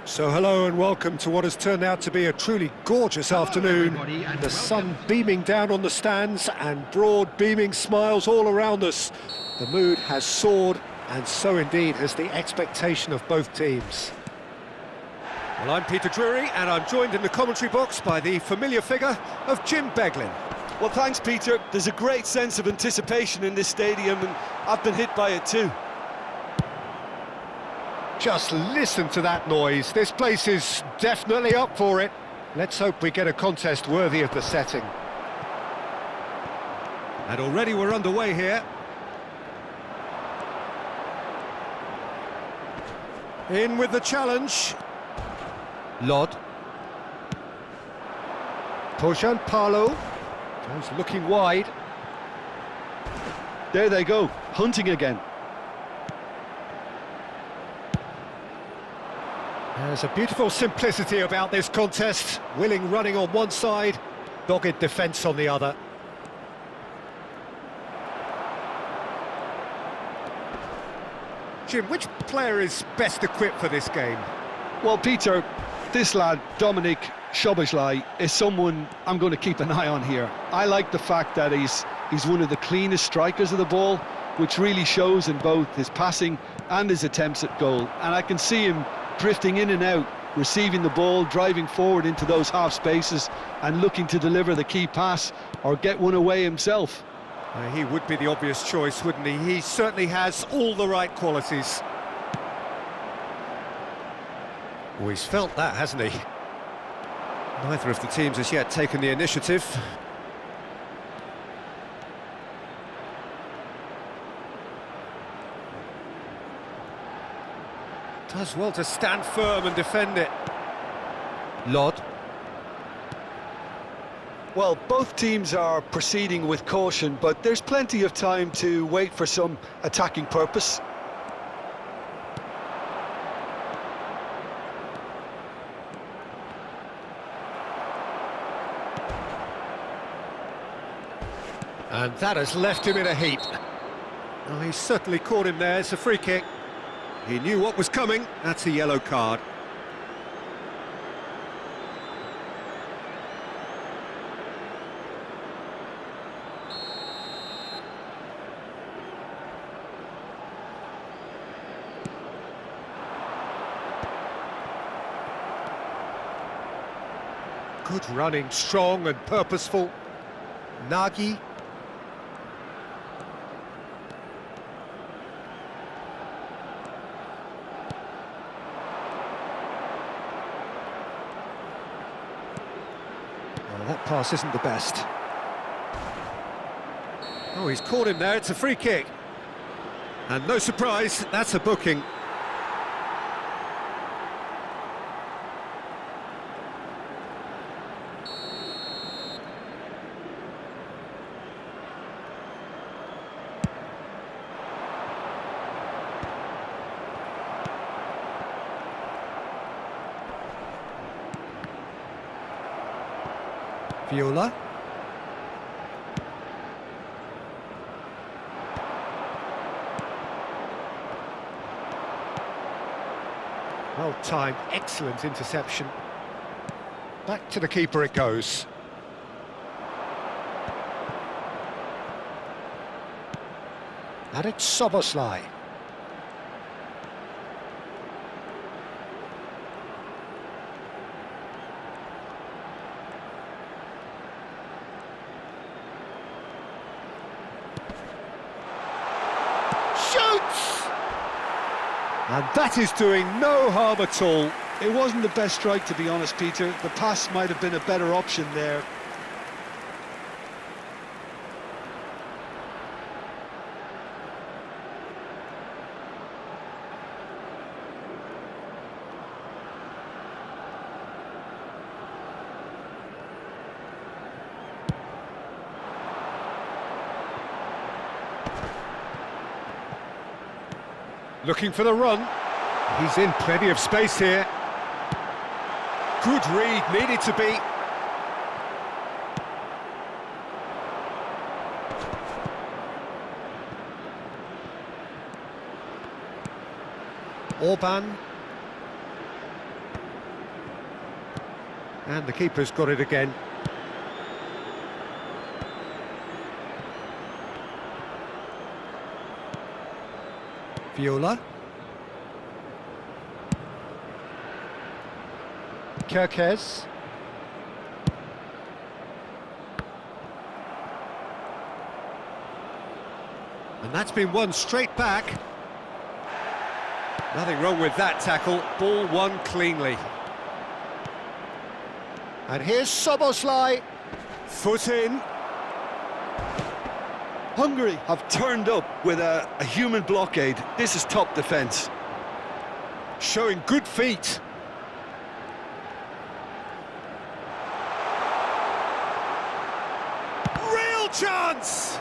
So hello and welcome to what has turned out to be a truly gorgeous afternoon. The sun beaming down on the stands and broad beaming smiles all around us. The mood has soared, and so indeed has the expectation of both teams. Well, I'm Peter Drury and I'm joined in the commentary box by the familiar figure of Jim Beglin. Well, thanks, Peter. There's a great sense of anticipation in this stadium, and I've been hit by it too. Just listen to that noise. This place is definitely up for it. Let's hope we get a contest worthy of the setting. And already we're underway here. In with the challenge. Lod. Pojan Palo. Goes looking wide. There they go, hunting again. There's a beautiful simplicity about this contest. Willing running on one side, dogged defence on the other. Jim, which player is best equipped for this game? Well, Peter, this lad, Dominic Szoboszlai, is someone I'm going to keep an eye on here. I like the fact that he's one of the cleanest strikers of the ball, which really shows in both his passing and his attempts at goal. And I can see him drifting in and out, receiving the ball, driving forward into those half spaces and looking to deliver the key pass or get one away himself. He would be the obvious choice, wouldn't he? He certainly has all the right qualities. Oh, he's felt that, hasn't he? Neither of the teams has yet taken the initiative. Does well to stand firm and defend it. Lod. Well, both teams are proceeding with caution, but there's plenty of time to wait for some attacking purpose. And that has left him in a heap. Oh, he's certainly caught him there. It's a free kick. He knew what was coming. That's a yellow card. Good running, strong and purposeful. Nagy. That pass isn't the best. Oh, he's caught him there, it's a free kick. And no surprise, that's a booking. Viola. Well timed, excellent interception. Back to the keeper it goes. And it's Szoboszlai. And that is doing no harm at all. It wasn't the best strike, to be honest, Peter. The pass might have been a better option there. Looking for the run. He's in plenty of space here. Good read, needed to be. Orban. And the keeper's got it again. Viola. Kirkes. And that's been won straight back. Nothing wrong with that tackle. Ball won cleanly. And here's Soboslai. Foot in. Hungary have turned up with a human blockade. This is top defence. Showing good feet. Real chance!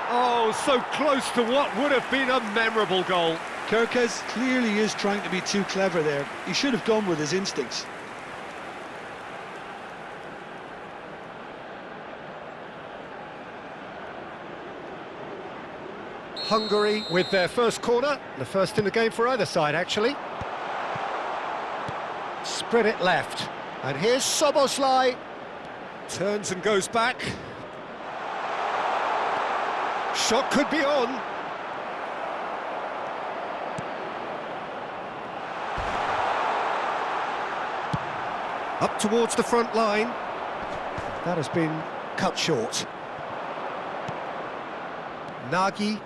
Oh, so close to what would have been a memorable goal. Kirkes clearly is trying to be too clever there. He should have gone with his instincts. Hungary with their first corner, the first in the game for either side, actually. Spread it left, and here's Soboslai. Turns and goes back. Shot could be on. Up towards the front line. That has been cut short. Nagy.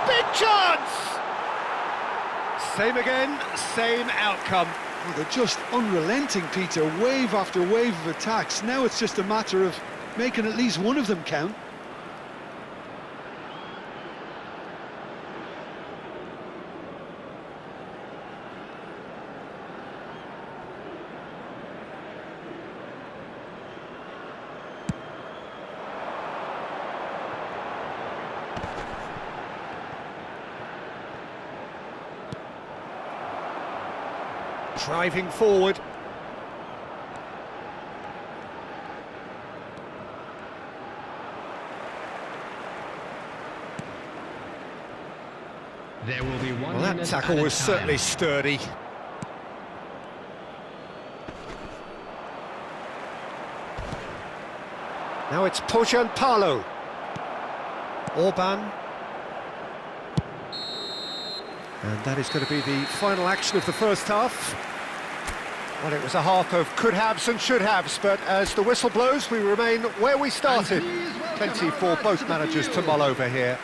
Big chance! Same again, same outcome. Oh, they're just unrelenting, Peter. Wave after wave of attacks. Now it's just a matter of making at least one of them count. Driving forward. There will be one. Well, that tackle was certainly sturdy. Now it's Pojanpalo. Orban. And that is going to be the final action of the first half. Well, it was a half of could-haves and should-haves, but as the whistle blows, we remain where we started. Plenty for both managers to mull over here.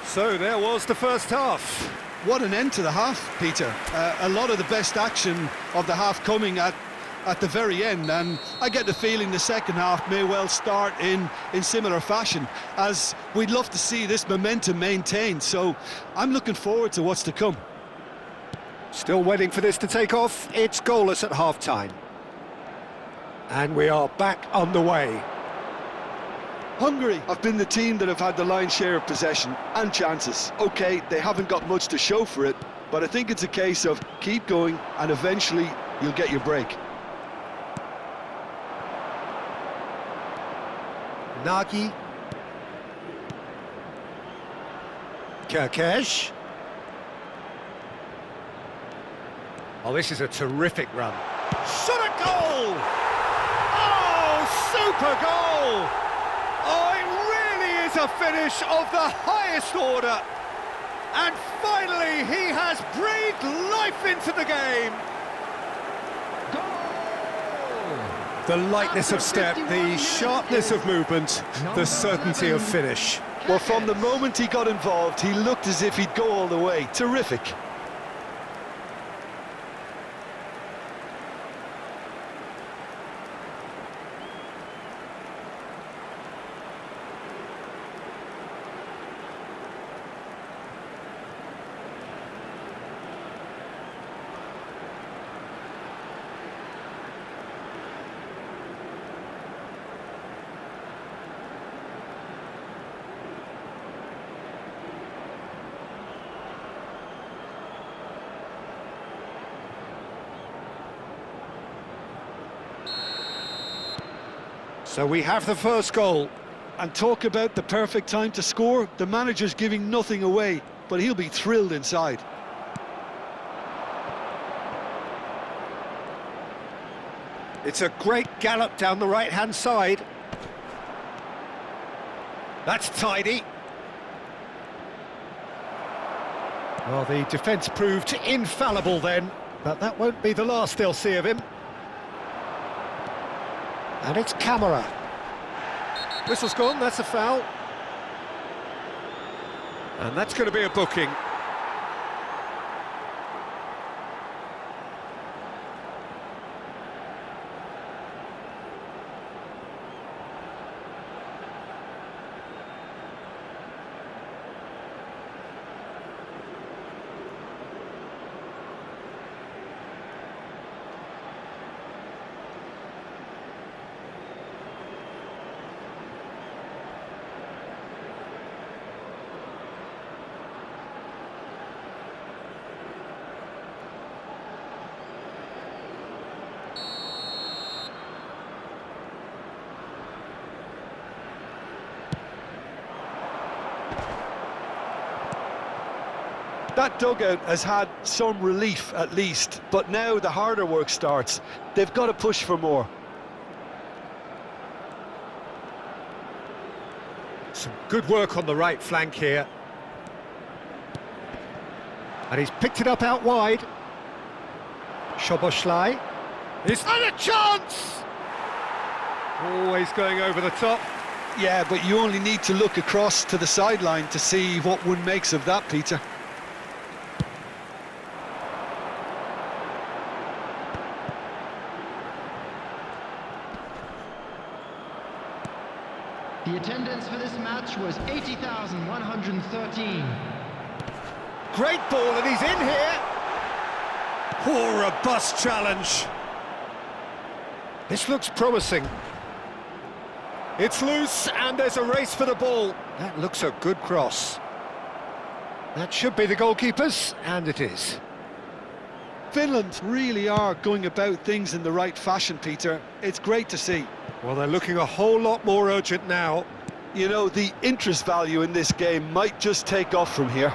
So there was the first half. What an end to the half, Peter. A lot of the best action of the half coming at the very end, and I get the feeling the second half may well start in similar fashion, as we'd love to see this momentum maintained. So I'm looking forward to what's to come. Still waiting for this to take off. It's goalless at half-time. And we are back on the way. Hungary have been the team that have had the lion's share of possession and chances. OK, they haven't got much to show for it, but I think it's a case of keep going and eventually you'll get your break. Nagy. Kirkes. Oh, this is a terrific run. Shot a goal! Oh, super goal! Oh, it really is a finish of the highest order. And finally, he has breathed life into the game. The lightness of step, the sharpness of movement, the certainty of finish. Well, from the moment he got involved, he looked as if he'd go all the way. Terrific. So we have the first goal. And talk about the perfect time to score. The manager's giving nothing away, but he'll be thrilled inside. It's a great gallop down the right-hand side. That's tidy. Well, the defence proved infallible then, but that won't be the last they'll see of him. And it's Camera. Whistle's gone, that's a foul. And that's going to be a booking. That dugout has had some relief at least, but now the harder work starts. They've got to push for more. Some good work on the right flank here. And he's picked it up out wide. Szoboszlai. Is that a chance? Always going over the top. Yeah, but you only need to look across to the sideline to see what one makes of that, Peter. The attendance for this match was 80,113. Great ball, and he's in here. Oh, robust challenge. This looks promising. It's loose, and there's a race for the ball. That looks a good cross. That should be the goalkeeper's, and it is. Finland really are going about things in the right fashion, Peter. It's great to see. Well, they're looking a whole lot more urgent now. You know, the interest value in this game might just take off from here.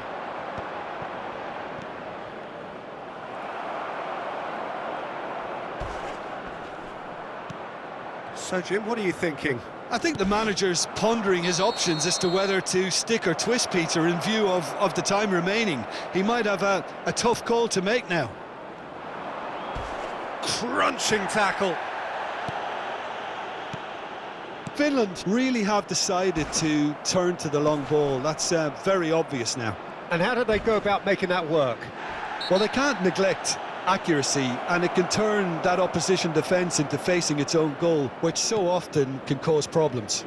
So, Jim, what are you thinking? I think the manager's pondering his options as to whether to stick or twist, Peter, in view of the time remaining. He might have a tough call to make now. Crunching tackle. Finland really have decided to turn to the long ball. That's very obvious now. And how do they go about making that work? Well, they can't neglect accuracy, and it can turn that opposition defence into facing its own goal, which so often can cause problems.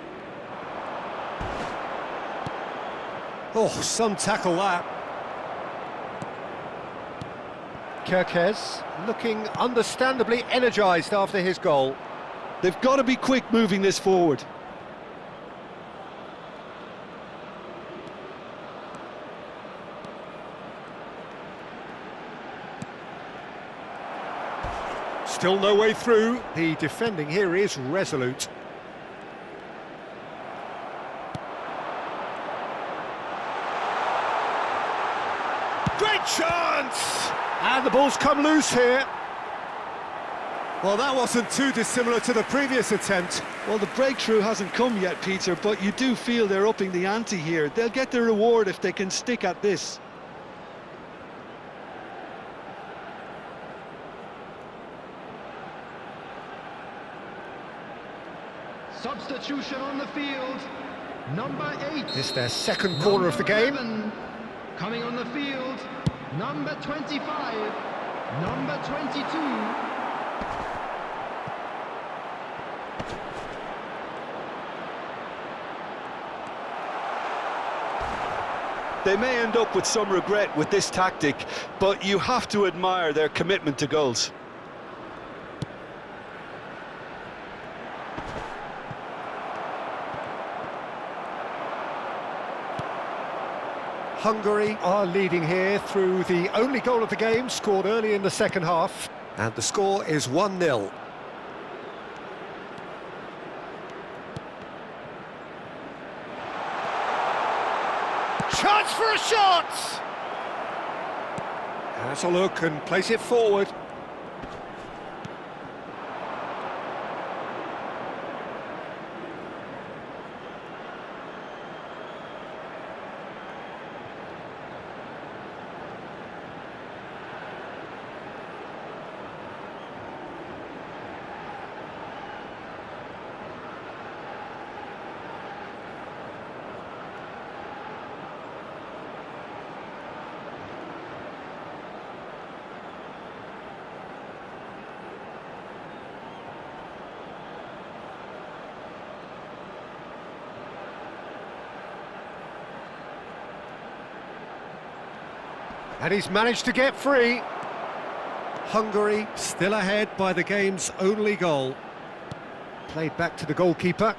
Oh, some tackle that. Kerkez looking understandably energised after his goal. They've got to be quick moving this forward. Still no way through. The defending here is resolute. Great chance! And the ball's come loose here. Well, that wasn't too dissimilar to the previous attempt. Well, the breakthrough hasn't come yet, Peter, but you do feel they're upping the ante here. They'll get their reward if they can stick at this. Substitution on the field. Number 8. This is their second corner of the game. 11. Coming on the field. Number 25. Number 22. They may end up with some regret with this tactic, but you have to admire their commitment to goals. Hungary are leading here through the only goal of the game, scored early in the second half. And the score is 1-0. Chance for a shot! Has a look and place it forward. And he's managed to get free. Hungary still ahead by the game's only goal. Played back to the goalkeeper.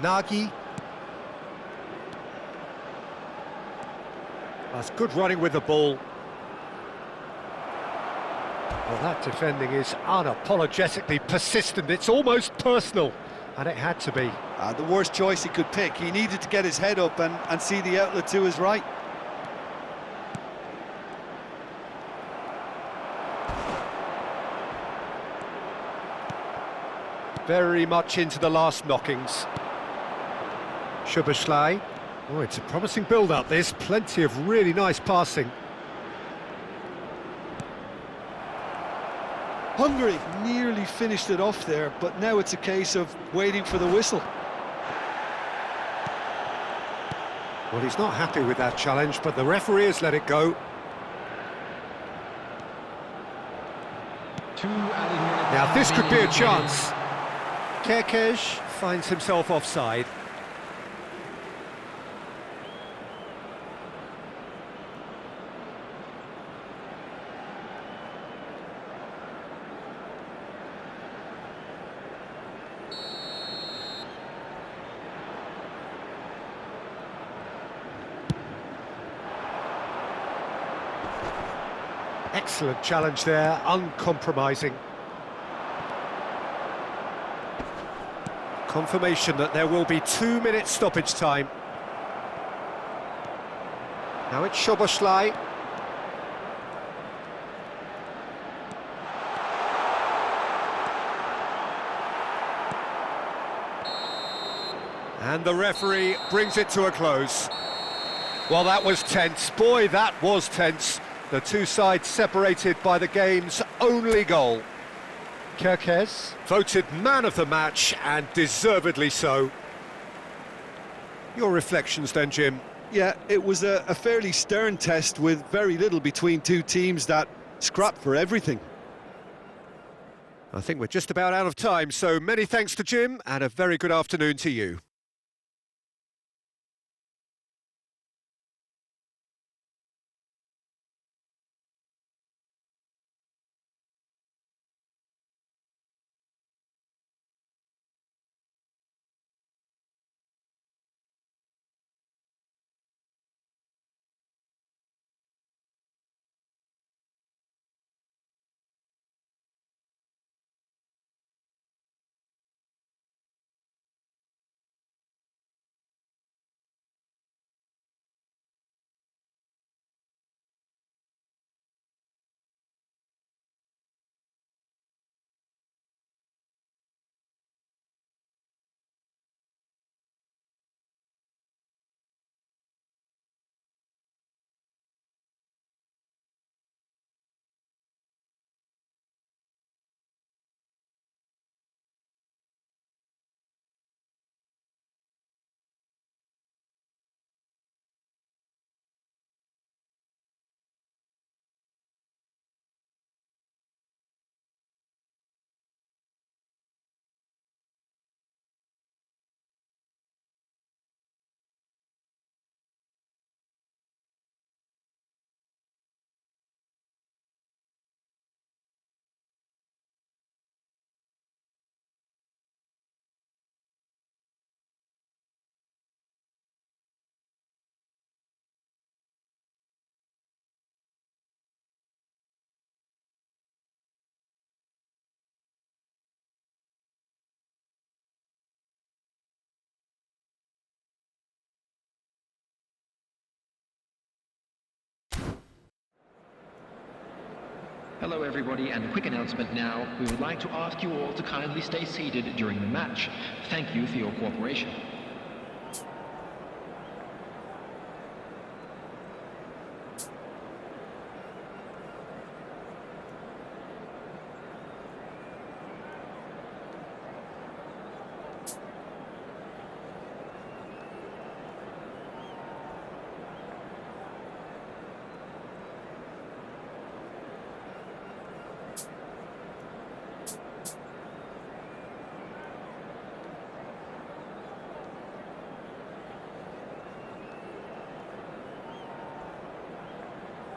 Nagy. That's good running with the ball. Well, that defending is unapologetically persistent. It's almost personal, and it had to be. The worst choice he could pick. He needed to get his head up and see the outlet to his right. Very much into the last knockings. Szoboszlai. Oh, it's a promising build-up, this. Plenty of really nice passing. Hungary nearly finished it off there, but now it's a case of waiting for the whistle. Well, he's not happy with that challenge, but the referee has let it go. Now, this could be a chance. Kerkez finds himself offside. Excellent challenge there, uncompromising. Confirmation that there will be 2 minutes stoppage time. Now it's Szoboszlai. And the referee brings it to a close. Well, that was tense. Boy, that was tense. The two sides separated by the game's only goal. Kerkez voted man of the match, and deservedly so. Your reflections then, Jim? Yeah, it was a fairly stern test with very little between two teams that scrapped for everything. I think we're just about out of time, so many thanks to Jim, and a very good afternoon to you. Hello everybody, and a quick announcement now. We would like to ask you all to kindly stay seated during the match. Thank you for your cooperation.